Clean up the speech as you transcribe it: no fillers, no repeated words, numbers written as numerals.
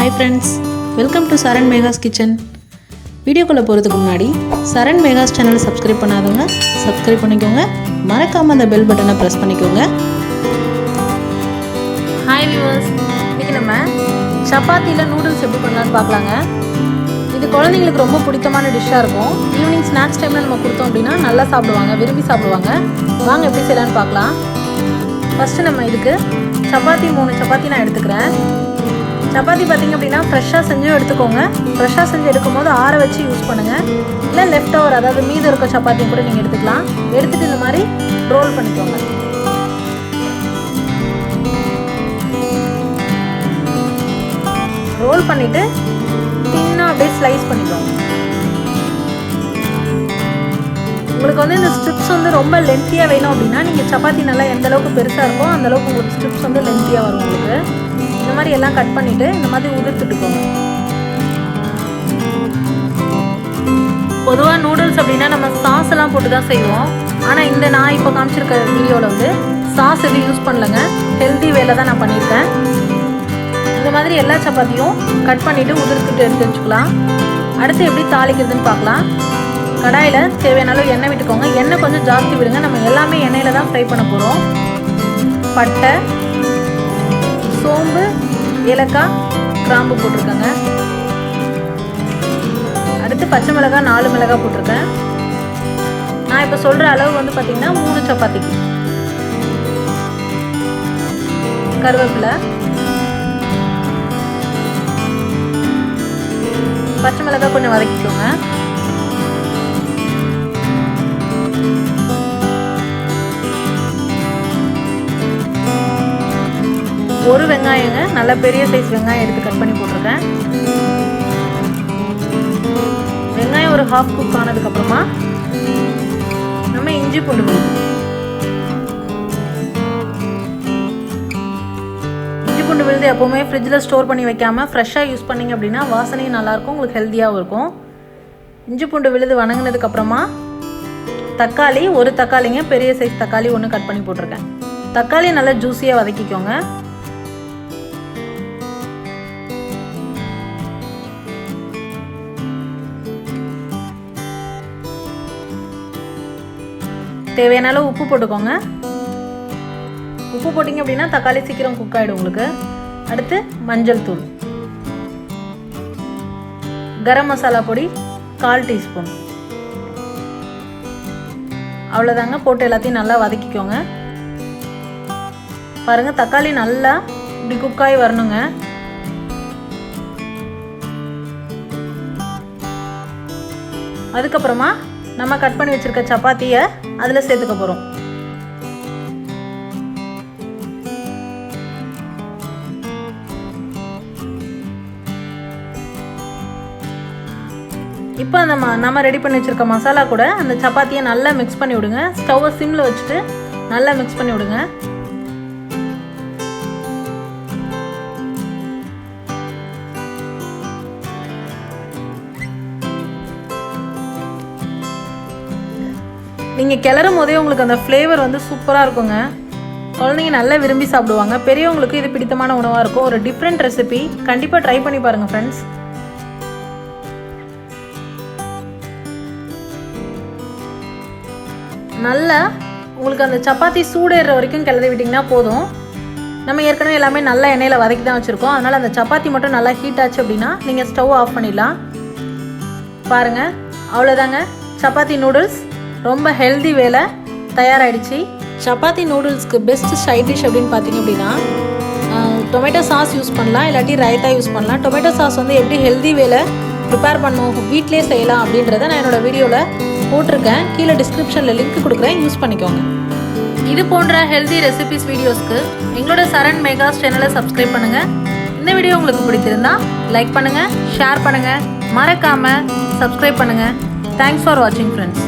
Hi friends, welcome to Saran Mega's Kitchen. வீடியோக்குள்ள போறதுக்கு முன்னாடி Saran Mega's channel subscribe பண்ணாதவங்க subscribe பண்ணிக்கோங்க. மறக்காம அந்த bell பட்டனை press பண்ணிக்கோங்க. Hi viewers, இன்னைக்கு நம்ம சப்பாத்தில நூடுல்ஸ் எப்படி பண்ணலாம்னு பார்க்கலாங்க. இது குழந்தைகளுக்கு ரொம்ப பிடித்தமான டிஷ்ஷா இருக்கும். ஈவினிங் ஸ்நாக்ஸ் டைம்ல நம்ம கொடுத்தோம் அப்படினா நல்லா சாப்பிடுவாங்க, விரும்பி சாப்பிடுவாங்க. வாங்க எப்படி செய்யலாம்னு பார்க்கலாம். ஃபர்ஸ்ட் நம்ம இதுக்கு சப்பாத்தி 3 சப்பாத்தி நான் எடுத்துக்கிறேன். சப்பாத்தி பார்த்திங்க அப்படின்னா ஃப்ரெஷ்ஷாக செஞ்சும் எடுத்துக்கோங்க. ஃப்ரெஷ்ஷாக செஞ்சு எடுக்கும்போது ஆற வச்சு யூஸ் பண்ணுங்கள். இல்லை லெஃப்ட் ஓவர், அதாவது மீதம் இருக்க சப்பாத்தியும் கூட நீங்கள் எடுத்துக்கலாம். எடுத்துகிட்டு இந்த மாதிரி ரோல் பண்ணிக்கோங்க. ரோல் பண்ணிவிட்டு தின்னாக அப்படியே ஸ்லைஸ் பண்ணிக்கோங்க. உங்களுக்கு வந்து இந்த ஸ்ட்ரிப்ஸ் வந்து ரொம்ப லென்த்தியாக வேணும் அப்படின்னா நீங்கள் சப்பாத்தி நல்லா எந்த அளவுக்கு பெருசாக இருக்கோ அந்தளவுக்கு உங்களுக்கு ஸ்ட்ரிப்ஸ் வந்து லென்த்தியாக வரும். உங்களுக்கு இந்த மாதிரி எல்லாம் கட் பண்ணிவிட்டு இந்த மாதிரி உதிர்த்துட்டுக்கோங்க. பொதுவாக நூடுல்ஸ் அப்படின்னா நம்ம சாஸ் எல்லாம் போட்டு தான் செய்வோம். ஆனால் இந்த நான் இப்போ காமிச்சிருக்க வீடியோவில் வந்து சாஸ் எதுவும் யூஸ் பண்ணலைங்க. ஹெல்தி வேலை தான் நான் பண்ணியிருக்கேன். இந்த மாதிரி எல்லா சப்பாத்தியும் கட் பண்ணிவிட்டு உதிர்த்துட்டு எடுத்து வச்சுக்கலாம். அடுத்து எப்படி தாளிக்கிறதுன்னு பார்க்கலாம். கடாயில் தேவையான அளவு எண்ணெய் விட்டுக்கோங்க. எண்ணெய் கொஞ்சம் ஜாஸ்தி விடுங்க. நம்ம எல்லாமே எண்ணெயில் தான் ஃப்ரை பண்ண போகிறோம். பட்டை, சோம்பு, ஏலக்காய், கிராம்பு போட்டிருக்கேங்க. அடுத்து பச்சை மிளகாய் 4 மிளகாய் போட்டிருக்கேன். நான் இப்போ சொல்கிற அளவு வந்து பார்த்திங்கன்னா 3 சப்பாத்திக்கு. கருவேப்பிலை, பச்சை மிளகாய் கொஞ்சம் வதக்கிக்கோங்க. ஒரு வெங்காயங்க, நல்ல பெரிய சைஸ் வெங்காயம் எடுத்து கட் பண்ணி போட்டிருக்கேன். வெங்காயம் ஒரு ஹாஃப் குக் ஆனதுக்கப்புறமா நம்ம இஞ்சி பூண்டு விழுது. இஞ்சி பூண்டு விழுது எப்போவுமே ஃப்ரிட்ஜில் ஸ்டோர் பண்ணி வைக்காமல் ஃப்ரெஷ்ஷாக யூஸ் பண்ணிங்க அப்படின்னா வாசனையும் நல்லாயிருக்கும், உங்களுக்கு ஹெல்த்தியாகவும் இருக்கும். இஞ்சி பூண்டு விழுது வணங்கினதுக்கப்புறமா தக்காளி, ஒரு தக்காளிங்க, பெரிய சைஸ் தக்காளி 1 கட் பண்ணி போட்டிருக்கேன். தக்காளி நல்லா ஜூஸியாக வதக்கிக்கோங்க. தேவையான அளவு உப்பு போட்டுக்கோங்க. உப்பு போட்டிங்க அப்படின்னா தக்காளி சீக்கிரம் குக் ஆகிடும் உங்களுக்கு. அடுத்து மஞ்சள் தூள், கரம் மசாலா பொடி 1/4 டீஸ்பூன். அவ்வளோதாங்க. போட்டு எல்லாத்தையும் நல்லா வதக்கிக்கோங்க. பாருங்கள், தக்காளி நல்லா இப்படி குக்காகி வரணுங்க. அதுக்கப்புறமா நம்ம கட் பண்ணி வச்சிருக்க சப்பாத்தியை அதில் சேர்த்துக்க போகிறோம். இப்போ நம்ம ரெடி பண்ணி வச்சிருக்க மசாலா கூட அந்த சப்பாத்தியை நல்லா மிக்ஸ் பண்ணி விடுங்க. ஸ்டவ்வை சிம்மில் வச்சுட்டு நல்லா மிக்ஸ் பண்ணி விடுங்க. நீங்கள் கிளறும் போதே உங்களுக்கு அந்த ஃப்ளேவர் வந்து சூப்பராக இருக்குங்க. குழந்தைங்க நல்லா விரும்பி சாப்பிடுவாங்க. பெரியவங்களுக்கு இது பிடித்தமான உணவாக இருக்கும். ஒரு டிஃப்ரெண்ட் ரெசிபி, கண்டிப்பாக ட்ரை பண்ணி பாருங்கள் ஃப்ரெண்ட்ஸ். நல்லா உங்களுக்கு அந்த சப்பாத்தி சூடேற வரைக்கும் கிளறி விட்டிங்கன்னா போதும். நம்ம ஏற்கனவே எல்லாமே நல்லா எண்ணெயில் வதக்கி தான் வச்சுருக்கோம். அதனால் அந்த சப்பாத்தி மட்டும் நல்லா ஹீட் ஆச்சு அப்படின்னா நீங்கள் ஸ்டவ் ஆஃப் பண்ணிடலாம். பாருங்கள், அவ்வளோதாங்க. சப்பாத்தி நூடுல்ஸ் ரொம்ப ஹெல்தி வேலை தயாராகிடுச்சு. சப்பாத்தி நூடுல்ஸ்க்கு பெஸ்ட் சைட் டிஷ் அப்படின்னு பார்த்தீங்க அப்படின்னா டொமேட்டோ சாஸ் யூஸ் பண்ணலாம், இல்லாட்டி ரைத்தா யூஸ் பண்ணலாம். டொமேட்டோ சாஸ் வந்து எப்படி ஹெல்தி வேலை ப்ரிப்பேர் பண்ணுவோம், வீட்டிலே செய்யலாம் அப்படின்றத நான் என்னோடய வீடியோவில் போட்டிருக்கேன். கீழே டிஸ்கிரிப்ஷனில் லிங்க் கொடுக்குறேன், யூஸ் பண்ணிக்கோங்க. இது போன்ற ஹெல்தி ரெசிபிஸ் வீடியோஸ்க்கு எங்களோட சரண் மேகாஸ் சேனலை சப்ஸ்கிரைப் பண்ணுங்கள். இந்த வீடியோ உங்களுக்கு பிடிச்சிருந்தா லைக் பண்ணுங்கள், ஷேர் பண்ணுங்கள், மறக்காமல் சப்ஸ்கிரைப் பண்ணுங்கள். தேங்க்ஸ் ஃபார் வாட்சிங் ஃப்ரெண்ட்ஸ்.